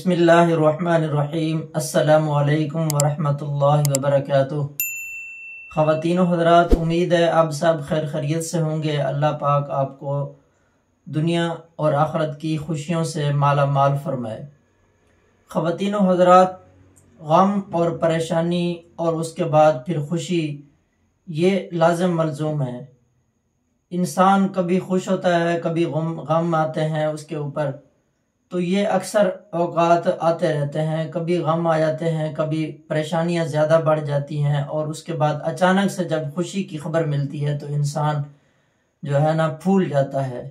बिस्मिल्लाहिर्रहमानिर्रहीम। अस्सलामु अलैकुम वरहमतुल्लाहि वबरकातुह। ख़वातीन व हज़रात, उम्मीद है आप सब खैर खैरियत से होंगे। अल्लाह पाक आपको दुनिया और आखिरत की खुशियों से माला माल फरमाए। ख़वातीन व हज़रात, गम और परेशानी और उसके बाद फिर खुशी, ये लाज़िम मलज़ूम है। इंसान कभी खुश होता है, कभी गम आते हैं उसके ऊपर, तो ये अक्सर औकात आते रहते हैं। कभी गम आ जाते हैं, कभी परेशानियां ज़्यादा बढ़ जाती हैं, और उसके बाद अचानक से जब खुशी की खबर मिलती है तो इंसान जो है ना फूल जाता है,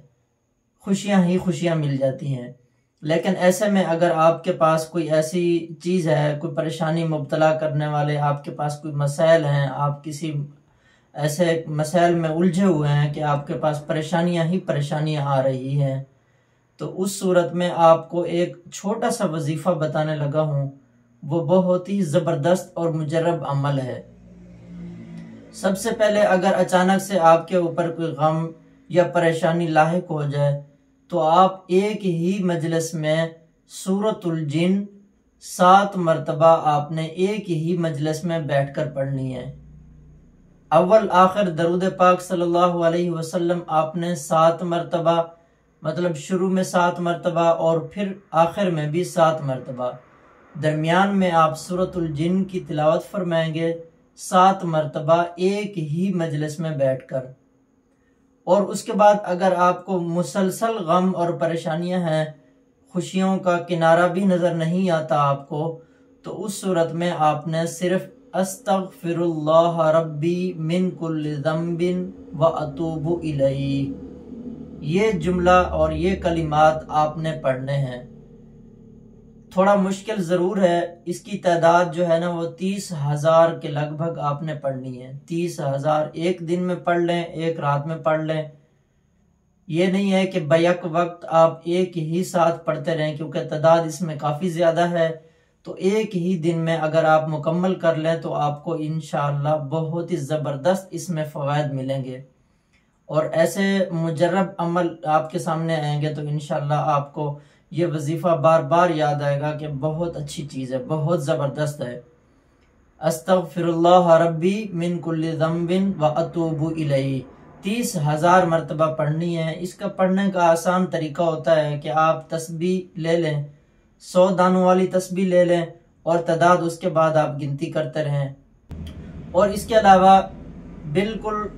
खुशियां ही खुशियां मिल जाती हैं। लेकिन ऐसे में अगर आपके पास कोई ऐसी चीज़ है, कोई परेशानी मुब्तला करने वाले आपके पास कोई मसाइल हैं, आप किसी ऐसे मसाइल में उलझे हुए हैं कि आपके पास परेशानियां ही परेशानियां आ रही हैं, तो उस सूरत में आपको एक छोटा सा वजीफा बताने लगा हूँ। वो बहुत ही ज़बरदस्त और मुजर्रब अमल है। सबसे पहले अगर अचानक से आपके ऊपर कोई गम या परेशानी लाहिक हो जाए, तो आप एक ही मजलिस में सूरतुल जिन 7 मरतबा आपने एक ही मजलिस में बैठकर पढ़नी है। अव्वल आखिर दरूद पाक सल्लल्लाहु अलैहि वसल्लम आपने 7 मरतबा, मतलब शुरू में 7 मरतबा और फिर आखिर में भी 7 मरतबा, दरमियान में आप सूरतुल जिन की तिलावत फरमाएंगे 7 मरतबा एक ही मजलिस में बैठकर। और उसके बाद अगर आपको मुसलसल गम और परेशानियां हैं, खुशियों का किनारा भी नज़र नहीं आता आपको, तो उस सूरत में आपने सिर्फ अस्तगफिरुल्लाह रब्बी मिन कुल्लि ज़ंबिन व अतूबु इलैही, ये जुमला और ये कलिमात आपने पढ़ने हैं। थोड़ा मुश्किल ज़रूर है, इसकी तादाद जो है ना वो 30,000 के लगभग आपने पढ़नी है। 30,000 एक दिन में पढ़ लें, एक रात में पढ़ लें। ये नहीं है कि बैक वक्त आप एक ही साथ पढ़ते रहें, क्योंकि तादाद इसमें काफ़ी ज़्यादा है। तो एक ही दिन में अगर आप मुकम्मल कर लें तो आपको इंशाअल्लाह बहुत ही ज़बरदस्त इसमें फ़वाइद मिलेंगे, और ऐसे मुजर्रब अमल आपके सामने आएंगे तो इंशाअल्लाह आपको ये वजीफ़ा बार बार याद आएगा कि बहुत अच्छी चीज़ है, बहुत ज़बरदस्त है। अस्तगफिरुल्लाह रब्बी मिन कुल्लि ज़ंबिन व अतूबु इलैही 30,000 मरतबा पढ़नी है। इसका पढ़ने का आसान तरीका होता है कि आप तस्बीह ले लें, 100 दानों वाली तस्बीह ले लें, और तादाद उसके बाद आप गिनती करते रहें। और इसके अलावा बिल्कुल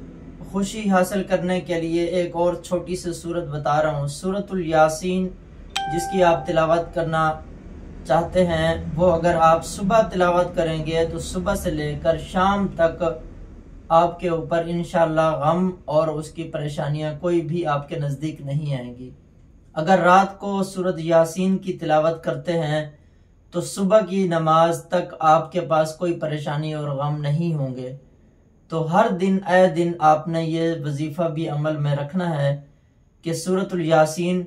खुशी हासिल करने के लिए एक और छोटी सी सूरत बता रहा हूँ, सूरतुल यासीन, जिसकी आप तिलावत करना चाहते हैं। वो अगर आप सुबह तिलावत करेंगे तो सुबह से लेकर शाम तक आपके ऊपर इंशाअल्लाह गम और उसकी परेशानियां कोई भी आपके नज़दीक नहीं आएंगी। अगर रात को सूरत यासीन की तिलावत करते हैं तो सुबह की नमाज तक आपके पास कोई परेशानी और गम नहीं होंगे। तो हर दिन आए दिन आपने ये वजीफ़ा भी अमल में रखना है कि सूरतुल यासीन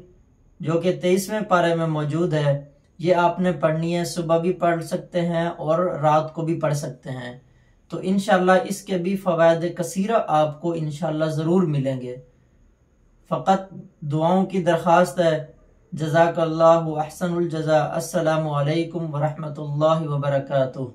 जो कि 23वें पारे में मौजूद है, ये आपने पढ़नी है। सुबह भी पढ़ सकते हैं और रात को भी पढ़ सकते हैं। तो इंशाअल्लाह इसके भी फ़वाइद कसीरा आपको इंशाअल्लाह ज़रूर मिलेंगे। फ़कत दुआओं की दरख्वास्त है। जज़ाकल्लाहु अहसनुल जज़ा। अस्सलामु अलैकुम व रहमतुल्लाहि व बरकातुहू।